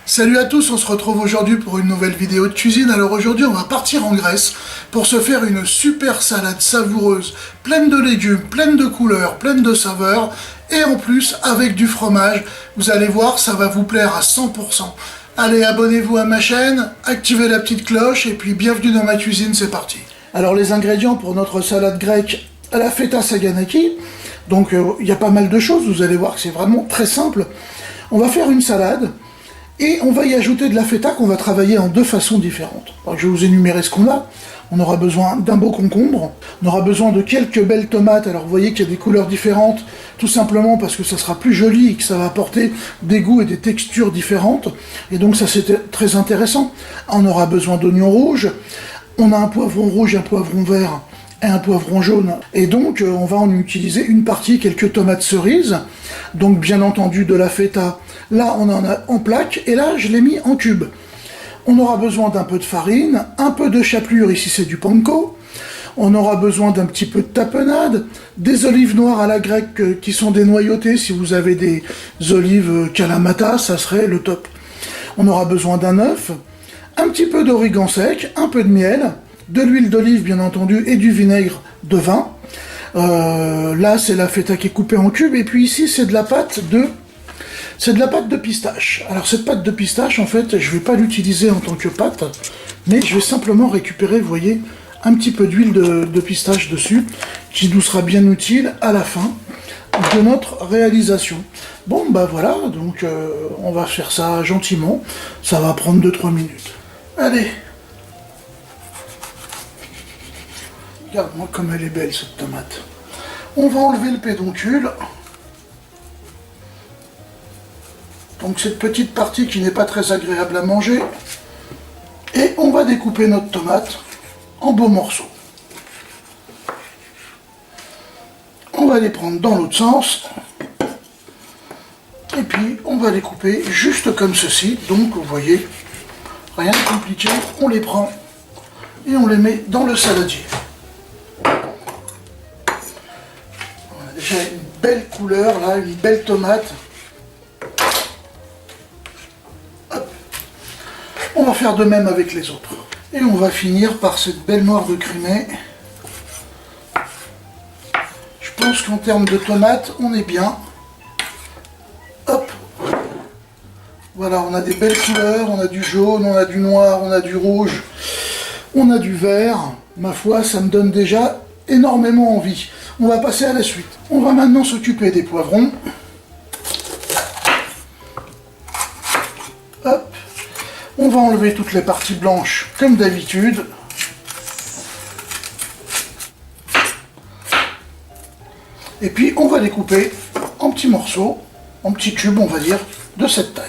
Salut à tous, on se retrouve aujourd'hui pour une nouvelle vidéo de cuisine. Alors aujourd'hui on va partir en Grèce pour se faire une super salade savoureuse, pleine de légumes, pleine de couleurs, pleine de saveurs, et en plus avec du fromage. Vous allez voir, ça va vous plaire à 100%. Allez, abonnez-vous à ma chaîne, activez la petite cloche, et puis bienvenue dans ma cuisine, c'est parti. Alors les ingrédients pour notre salade grecque à la feta saganaki, donc il y a pas mal de choses, vous allez voir que c'est vraiment très simple. On va faire une salade, et on va y ajouter de la feta qu'on va travailler en deux façons différentes. Alors, je vais vous énumérer ce qu'on a. On aura besoin d'un beau concombre, on aura besoin de quelques belles tomates. Alors vous voyez qu'il y a des couleurs différentes, tout simplement parce que ça sera plus joli et que ça va apporter des goûts et des textures différentes. Et donc ça c'est très intéressant. On aura besoin d'oignons rouges, on a un poivron rouge, un poivron vert et un poivron jaune. Et donc on va en utiliser une partie, quelques tomates cerises, donc bien entendu de la feta. Là on en a en plaques et là je l'ai mis en cubes. On aura besoin d'un peu de farine, un peu de chapelure, ici c'est du panko. On aura besoin d'un petit peu de tapenade, des olives noires à la grecque qui sont dénoyautées. Si vous avez des olives kalamata, ça serait le top. On aura besoin d'un œuf, un petit peu d'origan sec, un peu de miel, de l'huile d'olive bien entendu et du vinaigre de vin. Là c'est la feta qui est coupée en cubes et puis ici c'est de la pâte de pistache. Alors cette pâte de pistache, en fait, je ne vais pas l'utiliser en tant que pâte, mais je vais simplement récupérer, vous voyez, un petit peu d'huile de pistache dessus, qui nous sera bien utile à la fin de notre réalisation. Bon, bah voilà, donc on va faire ça gentiment, ça va prendre 2-3 minutes. Allez. Regarde-moi comme elle est belle, cette tomate. On va enlever le pédoncule. Donc cette petite partie qui n'est pas très agréable à manger. Et on va découper notre tomate en beaux morceaux. On va les prendre dans l'autre sens. Et puis on va les couper juste comme ceci. Donc vous voyez, rien de compliqué. On les prend et on les met dans le saladier. On a déjà une belle couleur là, une belle tomate. On va faire de même avec les autres. Et on va finir par cette belle noire de Crimée. Je pense qu'en termes de tomates, on est bien. Hop. Voilà, on a des belles couleurs, on a du jaune, on a du noir, on a du rouge, on a du vert. Ma foi, ça me donne déjà énormément envie. On va passer à la suite. On va maintenant s'occuper des poivrons. Hop. On va enlever toutes les parties blanches, comme d'habitude. Et puis, on va les couper en petits morceaux, en petits cubes, on va dire, de cette taille.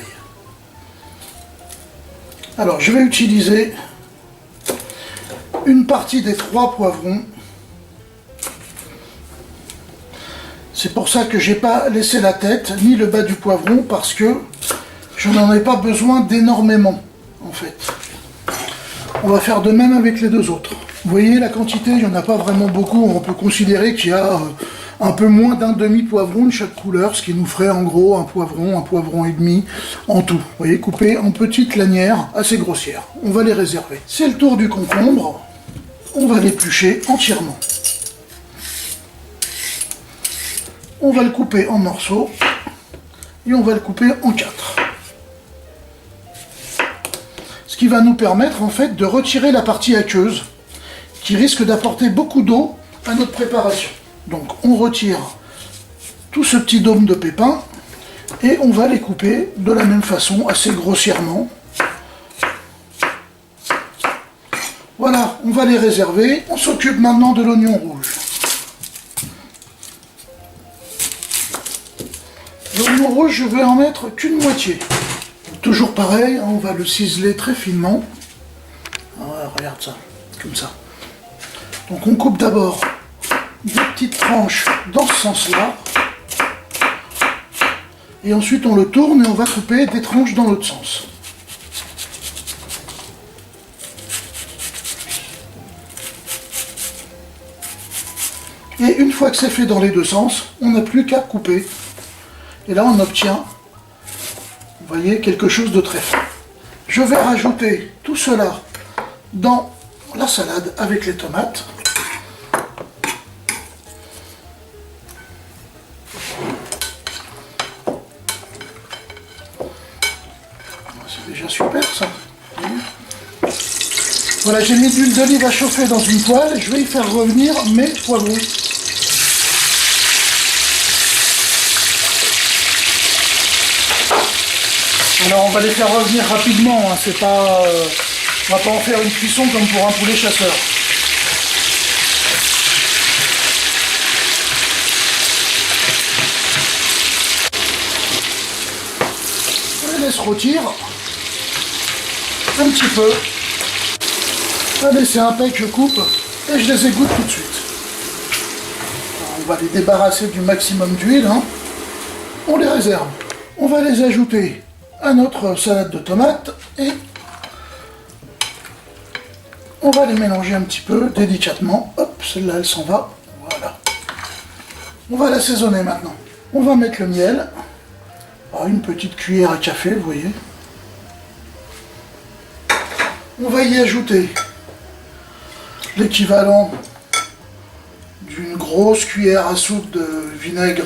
Alors, je vais utiliser une partie des 3 poivrons. C'est pour ça que j'ai pas laissé la tête, ni le bas du poivron, parce que je n'en ai pas besoin d'énormément. En fait, on va faire de même avec les deux autres. Vous voyez la quantité, il n'y en a pas vraiment beaucoup. On peut considérer qu'il y a un peu moins d'un demi-poivron de chaque couleur, ce qui nous ferait en gros un poivron et demi en tout. Vous voyez, coupé en petites lanières assez grossières. On va les réserver. C'est le tour du concombre. On va l'éplucher entièrement. On va le couper en morceaux et on va le couper en 4. Ce qui va nous permettre en fait de retirer la partie aqueuse qui risque d'apporter beaucoup d'eau à notre préparation. Donc on retire tout ce petit dôme de pépins et on va les couper de la même façon, assez grossièrement. Voilà, on va les réserver. On s'occupe maintenant de l'oignon rouge. L'oignon rouge, je vais en mettre qu'une moitié. Toujours pareil, on va le ciseler très finement. Voilà, regarde ça, comme ça. Donc on coupe d'abord des petites tranches dans ce sens-là. Et ensuite on le tourne et on va couper des tranches dans l'autre sens. Et une fois que c'est fait dans les deux sens, on n'a plus qu'à couper. Et là, on obtient, vous voyez, quelque chose de très fin. Je vais rajouter tout cela dans la salade avec les tomates. C'est déjà super ça. Voilà, j'ai mis de l'huile d'olive à chauffer dans une poêle. Je vais y faire revenir mes poivrons. Alors on va les faire revenir rapidement, hein. C'est pas, on va pas en faire une cuisson comme pour un poulet chasseur. On les laisse rôtir un petit peu. Allez, c'est impec, je coupe et je les égoutte tout de suite. Alors, on va les débarrasser du maximum d'huile, hein. On les réserve. On va les ajouter à notre salade de tomates et on va les mélanger un petit peu délicatement. Hop, celle-là elle s'en va. Voilà. On va l'assaisonner maintenant. On va mettre le miel. Alors, une petite cuillère à café, vous voyez. On va y ajouter l'équivalent d'une grosse cuillère à soupe de vinaigre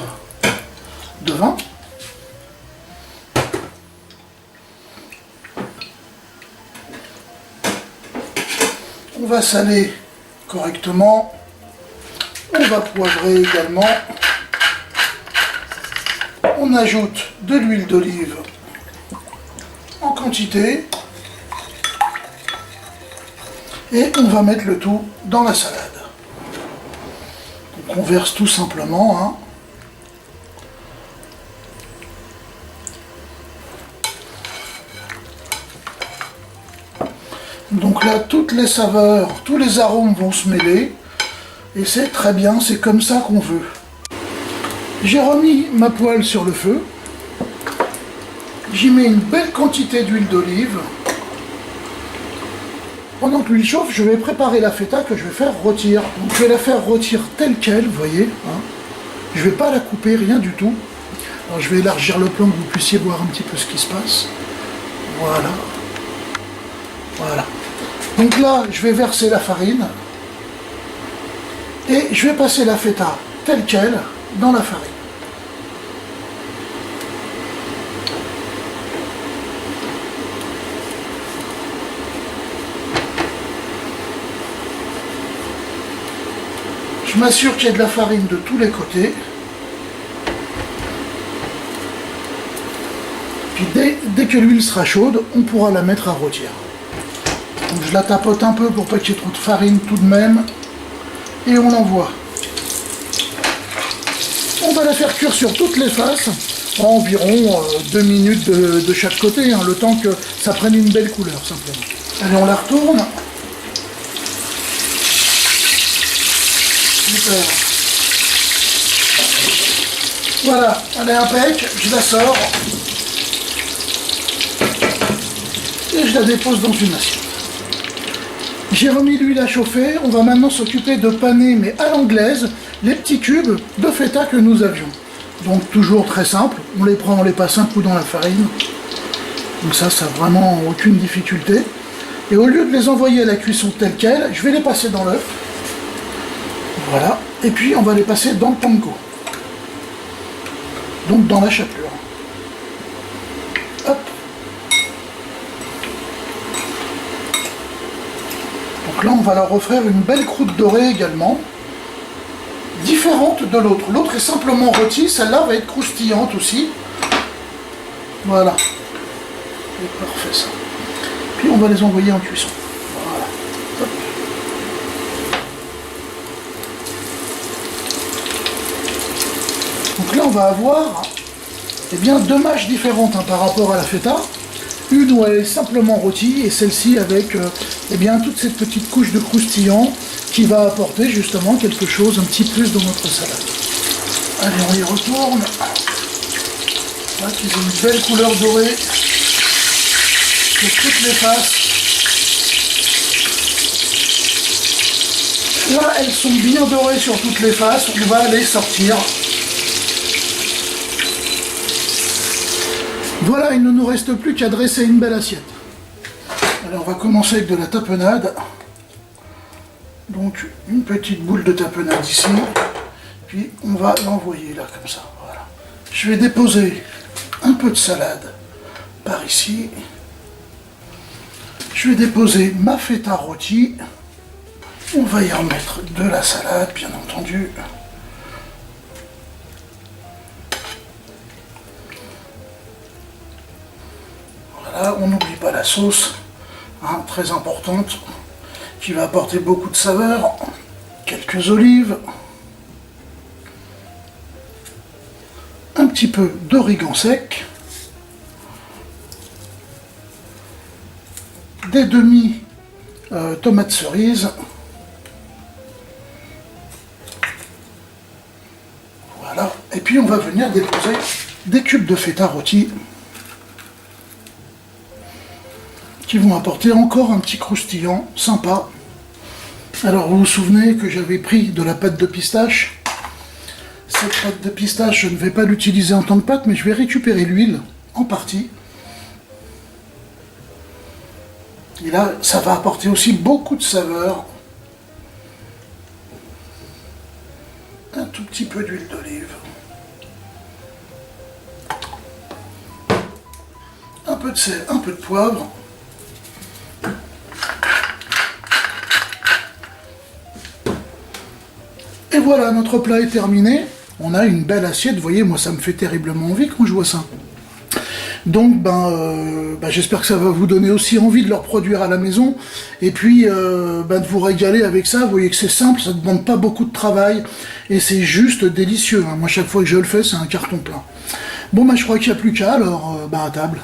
de vin. On va saler correctement. On va poivrer également. On ajoute de l'huile d'olive en quantité. Et on va mettre le tout dans la salade. Donc on verse tout simplement, hein. Donc là, toutes les saveurs, tous les arômes vont se mêler. Et c'est très bien, c'est comme ça qu'on veut. J'ai remis ma poêle sur le feu. J'y mets une belle quantité d'huile d'olive. Pendant que l'huile chauffe, je vais préparer la feta que je vais faire rôtir. Donc je vais la faire rôtir telle qu'elle, vous voyez. Hein. Je ne vais pas la couper, rien du tout. Alors je vais élargir le plan que vous puissiez voir un petit peu ce qui se passe. Voilà. Voilà. Donc là, je vais verser la farine. Et je vais passer la feta telle qu'elle dans la farine. Je m'assure qu'il y a de la farine de tous les côtés. Puis dès que l'huile sera chaude, on pourra la mettre à rôtir. Donc je la tapote un peu pour pas qu'il y ait trop de farine tout de même. Et on l'envoie. On va la faire cuire sur toutes les faces, à environ 2 minutes de chaque côté, hein, le temps que ça prenne une belle couleur simplement. Allez, on la retourne. Super. Voilà, elle est impec, je la sors. Et je la dépose dans une assiette. J'ai remis l'huile à chauffer, on va maintenant s'occuper de paner, mais à l'anglaise, les petits cubes de feta que nous avions. Donc toujours très simple, on les prend, on les passe un coup dans la farine. Donc ça n'a vraiment aucune difficulté. Et au lieu de les envoyer à la cuisson telle qu'elle, je vais les passer dans l'œuf. Voilà, et puis on va les passer dans le panko. Donc dans la chapelure. Hop. Donc là on va leur offrir une belle croûte dorée également. Différente de l'autre. L'autre est simplement rôtie, celle-là va être croustillante aussi. Voilà. C'est parfait ça. Puis on va les envoyer en cuisson. Voilà. Hop. Donc là on va avoir deux mâches différentes par rapport à la feta. Une où elle est simplement rôtie et celle-ci avec toute cette petite couche de croustillant qui va apporter justement quelque chose, un petit plus dans notre salade. Allez, on y retourne. Là, qu'ils ont une belle couleur dorée sur toutes les faces. Là, elles sont bien dorées sur toutes les faces. On va les sortir. Voilà, il ne nous reste plus qu'à dresser une belle assiette. Alors, on va commencer avec de la tapenade. Donc, une petite boule de tapenade ici. Puis, on va l'envoyer là, comme ça. Voilà. Je vais déposer un peu de salade par ici. Je vais déposer ma feta rôtie. On va y remettre de la salade, bien entendu. Voilà, on n'oublie pas la sauce, hein, très importante, qui va apporter beaucoup de saveur. Quelques olives. Un petit peu d'origan sec. Des demi tomates cerises. Voilà. Et puis on va venir déposer des cubes de feta rôti qui vont apporter encore un petit croustillant sympa. Alors vous vous souvenez que j'avais pris de la pâte de pistache. Cette pâte de pistache, je ne vais pas l'utiliser en tant que pâte, mais je vais récupérer l'huile en partie. Et là, ça va apporter aussi beaucoup de saveur. Un tout petit peu d'huile d'olive. Un peu de sel, un peu de poivre. Et voilà, notre plat est terminé. On a une belle assiette. Vous voyez, moi, ça me fait terriblement envie quand je vois ça. Donc, j'espère que ça va vous donner aussi envie de le reproduire à la maison. Et puis, de vous régaler avec ça. Vous voyez que c'est simple, ça ne demande pas beaucoup de travail. Et c'est juste délicieux, hein. Moi, chaque fois que je le fais, c'est un carton plein. Bon, je crois qu'il n'y a plus qu'à, alors, à table.